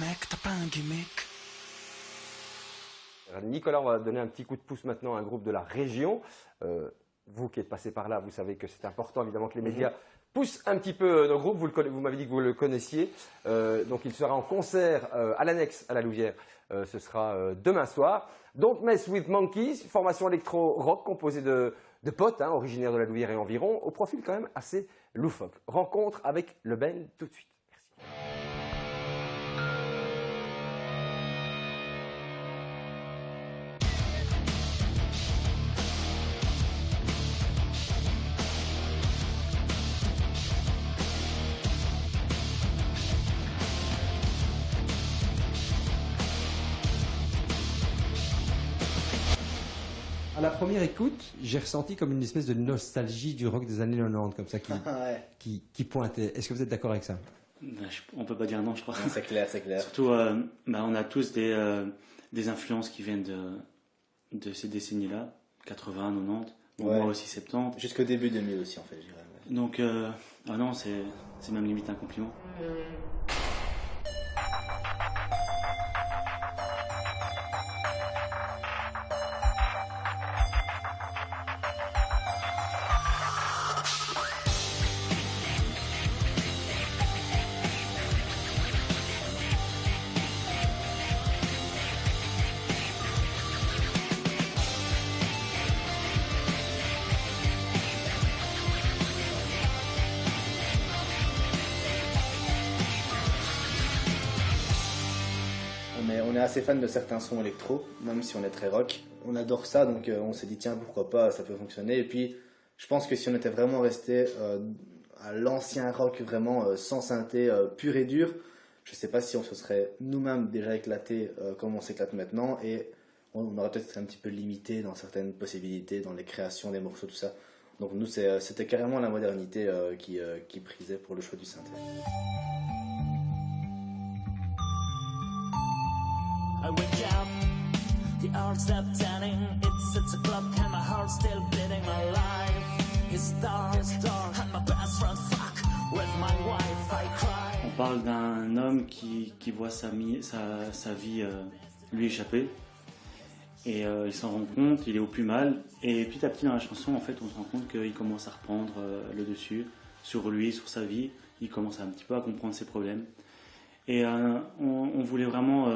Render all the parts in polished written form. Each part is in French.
mec, t'as pas un gimmick? Nicolas, on va donner un petit coup de pouce maintenant à un groupe de la région. Vous qui êtes passé par là, vous savez que c'est important évidemment que les médias poussent un petit peu nos groupes. Vous m'avez dit que vous le connaissiez. Donc il sera en concert à l'Annexe à la Louvière. Ce sera demain soir. Don't Mess with Monkeys, formation électro-rock composée de potes originaires de la Louvière et environ, au profil quand même assez loufoque. Rencontre avec le band tout de suite. Merci. À la première écoute, j'ai ressenti comme une espèce de nostalgie du rock des années 90, comme ça, qui pointait. Est-ce que vous êtes d'accord avec ça? On peut pas dire non, je crois. C'est clair, c'est clair. Surtout, on a tous des influences qui viennent de ces décennies-là, 80, 90, moi aussi 70. Jusqu'au début 2000 aussi, en fait, je dirais. Donc, non, c'est même limite un compliment. On est assez fan de certains sons électro, même si on est très rock. On adore ça, donc on s'est dit tiens, pourquoi pas, ça peut fonctionner. Et puis je pense que si on était vraiment resté à l'ancien rock, vraiment sans synthé pur et dur, je sais pas si on se serait nous-mêmes déjà éclaté comme on s'éclate maintenant, et on aurait peut-être été un petit peu limité dans certaines possibilités, dans les créations des morceaux, tout ça. Donc nous, c'était carrément la modernité qui prisait pour le choix du synthé. I wake up, the hours stop turning, it's 6 o'clock and my heart's still beating. My life is dark, and my best friend fuck with my wife, I cry. On parle d'un homme qui voit sa vie lui échapper, et il s'en rend compte, il est au plus mal, et petit à petit dans la chanson, en fait, on se rend compte qu'il commence à reprendre le dessus sur lui, sur sa vie, il commence un petit peu à comprendre ses problèmes, et on voulait vraiment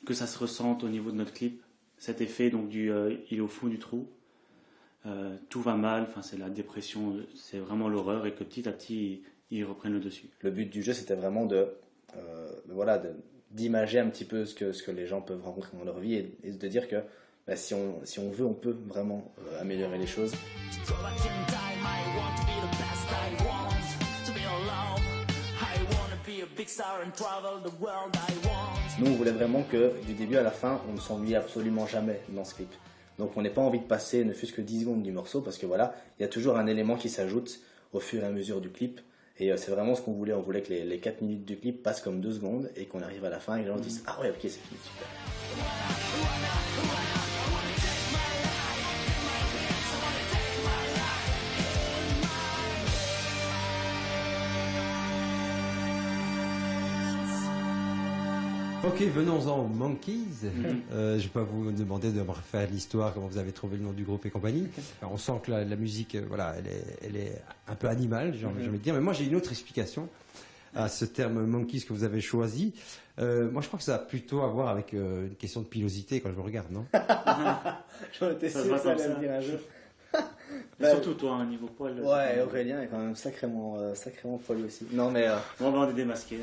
que ça se ressente au niveau de notre clip, cet effet donc il est au fond du trou, tout va mal, enfin c'est la dépression, c'est vraiment l'horreur, et que petit à petit ils reprennent le dessus. Le but du jeu, c'était vraiment d'imager un petit peu ce que les gens peuvent rencontrer dans leur vie, et de dire que si on veut, on peut vraiment améliorer les choses. Nous, on voulait vraiment que du début à la fin, on ne s'ennuie absolument jamais dans ce clip. Donc on n'a pas envie de passer ne fût-ce que 10 secondes du morceau, parce que voilà, il y a toujours un élément qui s'ajoute au fur et à mesure du clip. Et c'est vraiment ce qu'on voulait. On voulait que les 4 minutes du clip passent comme 2 secondes, et qu'on arrive à la fin et que les gens se disent « Ah ouais, ok, c'est fini, super ». Ok, venons-en aux Monkeys. Je vais pas vous demander de me refaire l'histoire, comment vous avez trouvé le nom du groupe et compagnie. Alors, on sent que la musique, elle est un peu animale, j'ai envie de dire. Mais moi, j'ai une autre explication à ce terme Monkeys que vous avez choisi. Moi, je crois que ça a plutôt à voir avec une question de pilosité quand je vous regarde, non? J'en étais sûr que ça allait me dire un jour. Surtout toi, un niveau poil. Ouais, Aurélien est quand même sacrément poilu aussi. Non mais... On va en démasquer.